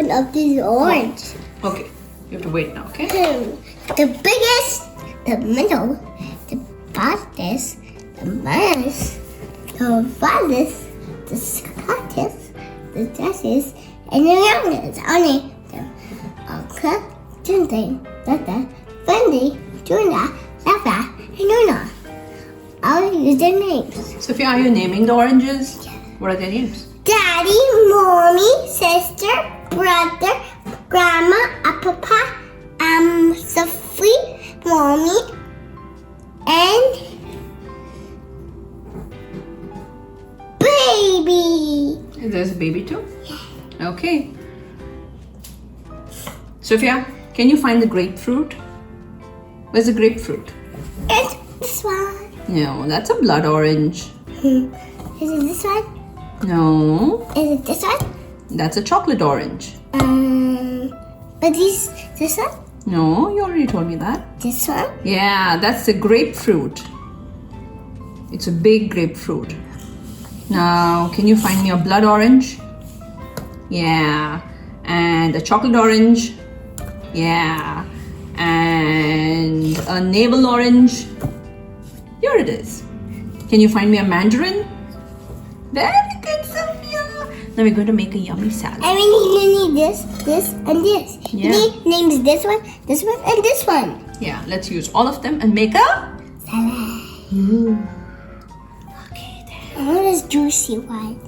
one of these orange. Okay, you have to wait now, okay? The biggest, the middle, the fastest, the minus, the farthest, the smartest, the justice, and the youngest. Only the uncle, Tuesday, Tata, Fundy, Tuna, Lava, and Luna. I'll use their names. Sophia, are you naming the oranges? Yeah. What are their names? Daddy, mommy, sister, brother, grandma, papa, Sophie, mommy, and baby. There's a baby too? Yeah. Okay. Sophia, can you find the grapefruit? Where's the grapefruit? It's this one. No, that's a blood orange. Is it this one? No, Is it this one? that's a chocolate orange. But this one? No, you already told me that. This one? Yeah, that's the grapefruit. It's a big grapefruit. Now, can you find me a blood orange? Yeah. And a chocolate orange? Yeah. And a navel orange? Here it is. Can you find me a mandarin? Very good, Sophia. Now we're going to make a yummy salad. I mean, you need this, and this. Yeah. You need names this one, and this one. Yeah, let's use all of them and make a Salad. Ooh. Okay, then. I want this juicy one.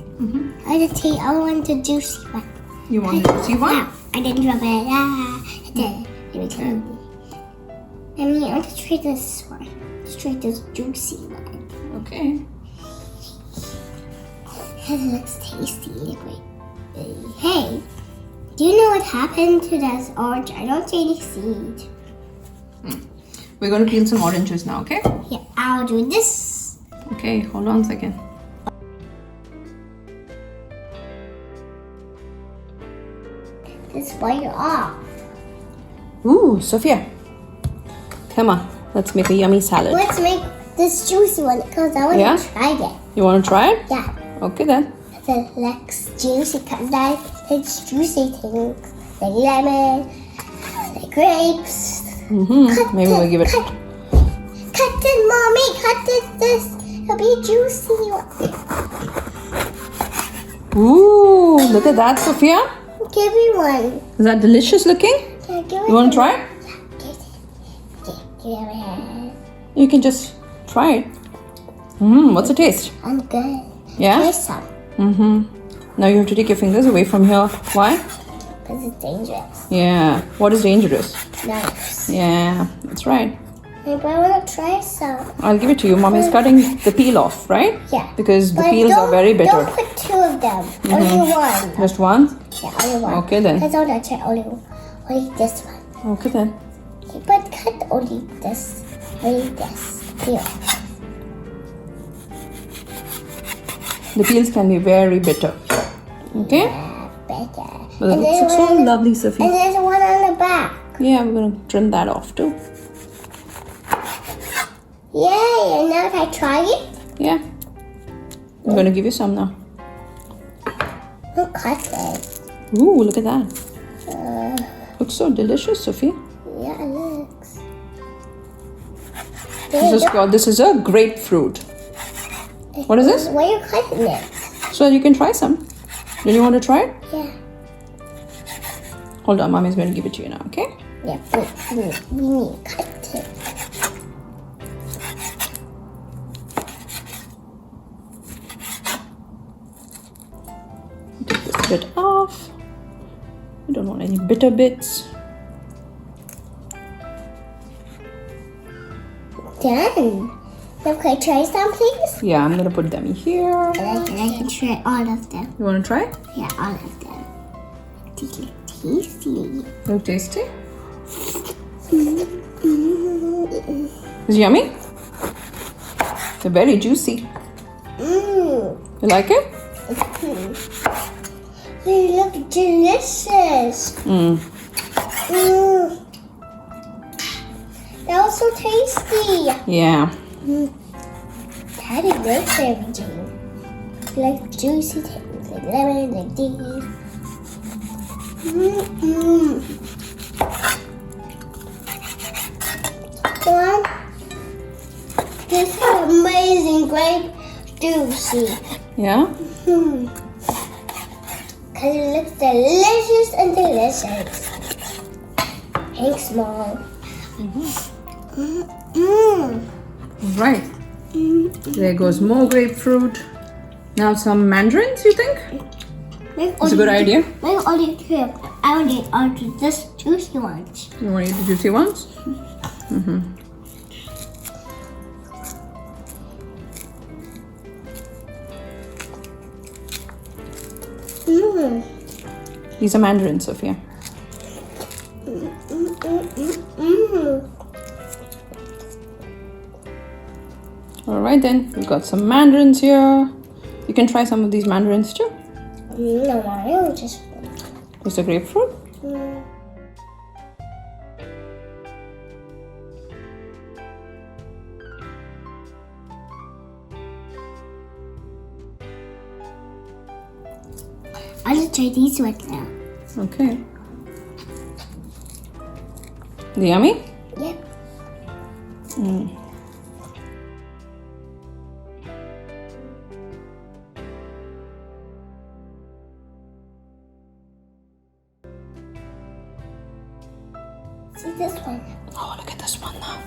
I want the juicy one. You want to see one? Yeah, I didn't drop it. Let me try it. I mean, I want to try this one. Let's try this juicy one. Okay. It looks tasty. Wait. Hey, do you know what happened to that orange? I don't see any seed. We're going to peel some oranges now, okay? Yeah, I'll do this. Okay, hold on a second. This white off. Ooh, Sophia. Come on, let's make a yummy salad. Let's make this juicy one because I want to Yeah? try it. You want to try it? Yeah, Okay then. the next juicy because it's juicy things like lemon, like grapes. Maybe we'll give it. Cut it, mommy. Cut this. It'll be a juicy one. Ooh, look at that, Sophia. Give me one. Is that delicious looking? Yeah, give You want to try it? Give it. You can just try it. What's the taste? I'm good. Yeah? Try some Now you have to take your fingers away from here. Why? because it's dangerous. Yeah. What is dangerous? Nice. Yeah, that's right. Hey, but I want to try some. I'll give it to you. Mommy's cutting the peel off, right? Yeah. Because the But peels are very bitter. Don't put two of them. Only one. Just one? Yeah, only one. Okay then. Because I want to try only this one. Okay then. Okay, but cut only this. Only this. Here. The peels can be very bitter. Okay? Yeah, better. But it And looks there's so one- lovely, And Sophie. there's one on the back. Yeah, we're gonna trim that off too. Yay! And now can I try it? Yeah. I'm gonna give you some now. I'll cut it. Ooh, look at that. Looks so delicious, Sophie. Yeah, it looks. This is a grapefruit. What is this? Why are you cutting it? So you can try some. Do you want to try it? Yeah. Hold on, Mommy's going to give it to you now, okay? Yeah, we need to cut it. Take this bit off. We don't want any bitter bits. Done. Now can I try some, please? Yeah, I'm going to put them here. And I can try all of them. You want to try it? Yeah, all of them. These look tasty. Look tasty? Is it yummy? They're very juicy. Mmm. You like it? They look delicious. Mm. Mmm. They're also tasty. Yeah. Daddy likes everything. He likes juicy things like lemon, like these. Mm-mm. One. This is amazing grape juicy. Yeah? Because it looks delicious and delicious. And small. Right. There goes more grapefruit. Now some mandarins, you think? That's a good idea. Make all the trip. I will eat all the just juicy ones. You want to eat the juicy ones? These are mandarins, Sophia. Alright then, we've got some mandarins here. You can try some of these mandarins too. No, I don't just. There's a grapefruit. I'll just try these ones now. Okay. They yummy? Yep. See this one? Oh, look at this one now.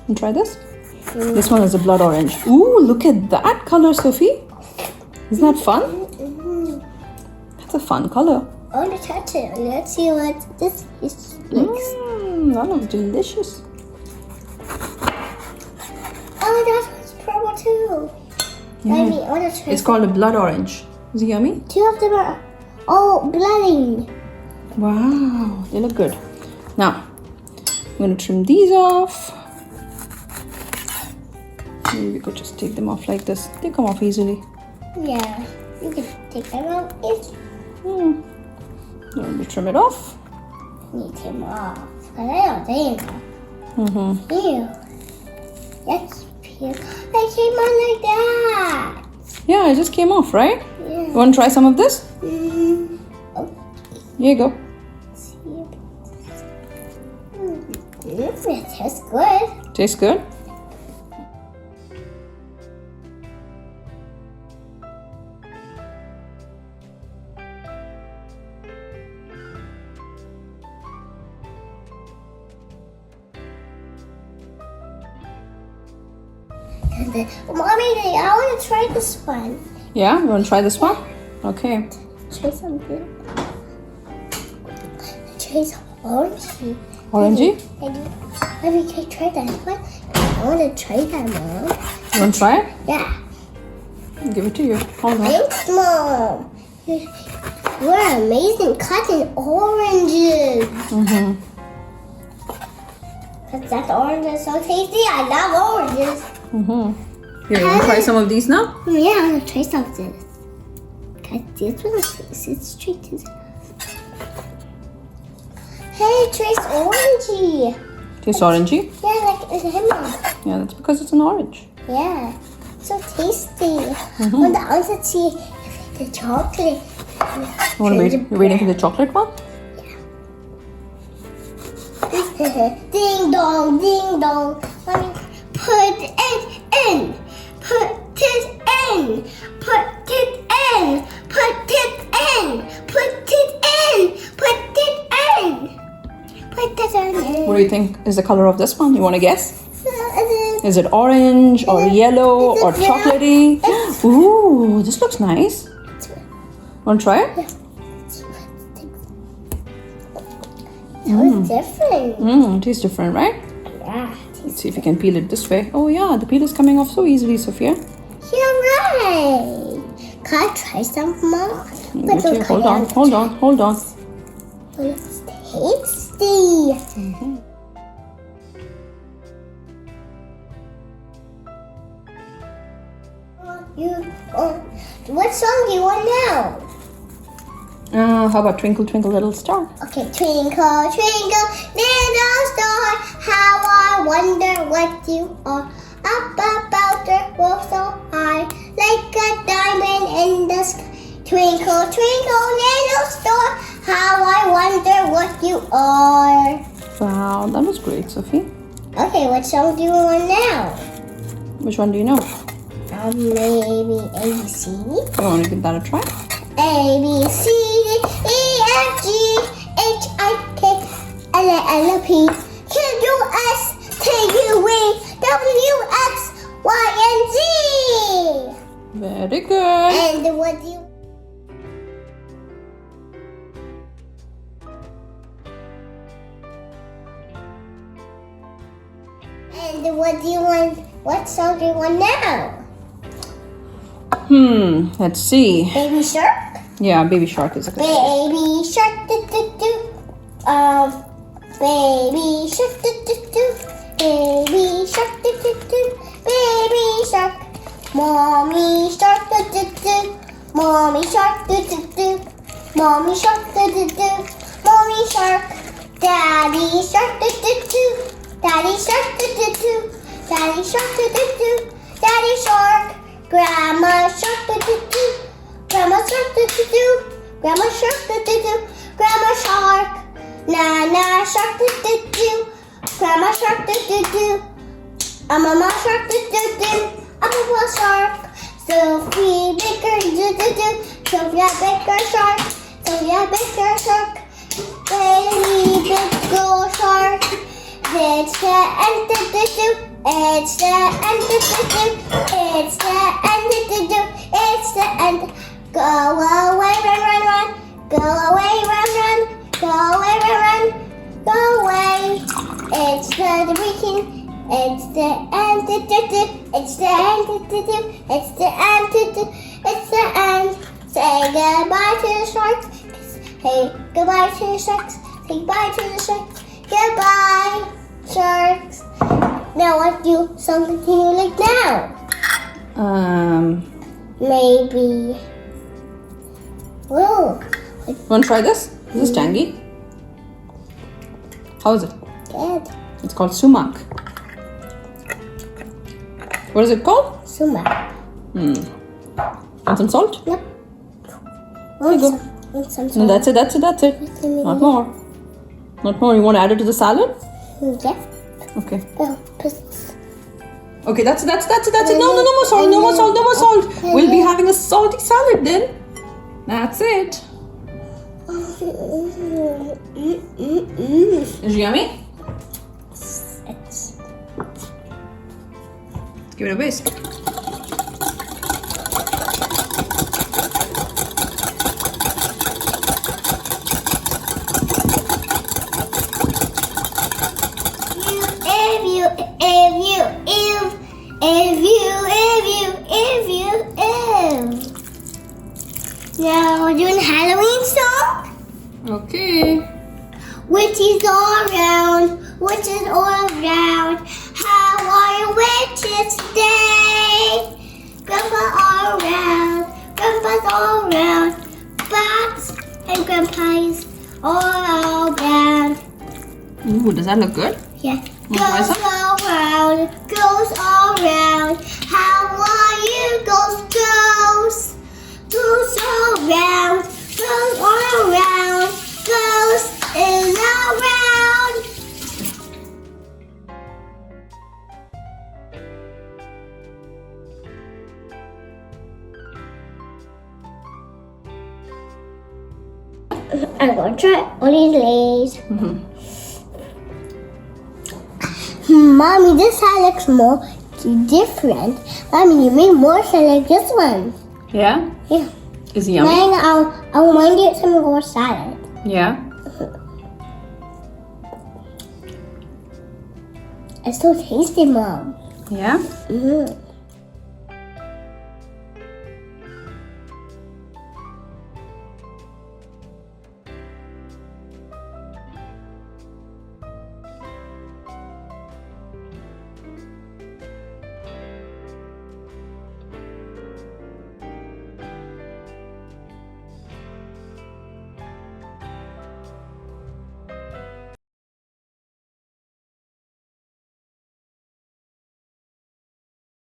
And try this. This one is a blood orange. Ooh, look at that color, Sophie. Isn't that fun? That's a fun color. I want to touch it. Let's see what this is. That looks delicious. Oh, that one's purple too. Yeah. Maybe I want to try. It's called a blood orange. Is it yummy? Two of them are all blooding. Wow, they look good. Now, I'm going to trim these off. Maybe we could just take them off like this. They come off easily. Yeah, you can take them out. Let me trim it off. Need them off. But I don't think. Ew. That's pure. They came out like that. Yeah, it just came off, right? Yeah. You want to try some of this? Oh, Here you go. see. It tastes good. Tastes good? Mommy, I want to try this one. Yeah, you want to try this one? Okay. Try something. Try some orangey. Orangey? Maybe can try that one. I want to try that, Mom. You want to try it? Yeah. I'll give it to you. Hold on. Thanks, Mom. You're amazing cutting oranges. Because that orange is so tasty. I love oranges. Here, you want to try some of these now? Yeah, I want to try some of this. Because this one is straight to the... Hey, Trace orangey. Tastes orangey? Yeah, like it's lemon. Yeah, that's because it's an orange. Yeah, so tasty. And I want to see the chocolate. You want to wait? You're waiting for the chocolate one? Ding dong, ding dong. Mommy, put it in. Put it in. Put it in. Put it in. Put it in. Put it in. Put it in. What do you think is the color of this one? You want to guess? Is it orange or yellow or chocolatey? Ooh, this looks nice. Want to try it? It's different. It tastes different, right? Yeah. Let's see if you can peel it this way. Oh yeah, the peel is coming off so easily, Sophia. You're right. Can I try some, Mom? Okay, hold on. It's tasty. What song do you want now? How about Twinkle Twinkle Little Star? Okay, twinkle, twinkle, little star, how I wonder what you are. Up about the world so high, like a diamond in the sky. Twinkle, twinkle, little star, How I wonder what you are. Wow, that was great, Sophie. Okay, what song do you want now? Which one do you know? Maybe ABC. You want to give that a try? A, B, C, D, E, F, G, H, I, K, L, L, P, Q, U, S, T, U, V, W, X, Y, and Z. Very good. And what do you... And what do you want? What song do you want now? Let's see. Baby Shark? Yeah, Baby Shark is a good idea. Baby Shark, do do do. Baby Shark, do do do. Baby Shark, do do do. Baby Shark. Mommy Shark, do do do. Mommy Shark, do do do. Mommy Shark, do do do. Mommy Shark. Daddy Shark, do do do. Daddy Shark, do do do. Daddy Shark, do do do. Daddy Shark. Grandma Shark, do do do. Grandma Shark, do do do. Grandma Shark, do do do. Grandma Shark. Nana Shark, do do do. Grandma Shark, do do do. Mama Shark, do do do. Papa Shark. Sophie Baker, do do do. Sophia Baker Shark. Sophia Baker Shark. Baby Big Girl Shark. It's the end, do do do. It's the end, do do do. It's the end, do do do. It's the end. Go away, run, run, run. Go away, run, run. Go away, run, run. Go away. It's the weekend. It's the end, do do do. It's the end, do do do. It's the end, do do. It's the end. Say goodbye to the sharks. Hey, goodbye to the sharks. Say bye to the sharks. Goodbye, sharks. Now what song do you like now? Maybe. Whoa. Want to try this? This is tangy. How is it? Good. It's called Sumac. What is it called? Sumac. Want some salt? Yep. you go. Want some No, salt? that's it. Not more. Not more. You want to add it to the salad? Yeah. Okay. Oh, Okay, that's it. No more salt. No more salt. We'll be having a salty salad then. That's it. Is it yummy? It's Give it a whisk. Now we're doing Halloween song. Okay. Witches all around, witches all around. How are your witches today? Grandpa all around, grandpas all around. Bats and grandpas all around. Ooh, does that look good? Yeah. Try Girls some? all around, girls all around. How are you, girls? Girls all around, girls all around. Girls is around. I'm gonna try all these lays. Mommy, this side looks more different. Mommy, you made more salad like this one. Yeah? Yeah. Is it yummy? Then I want to get some more salad. Yeah. It's so tasty, Mom. Yeah? Mm-hmm.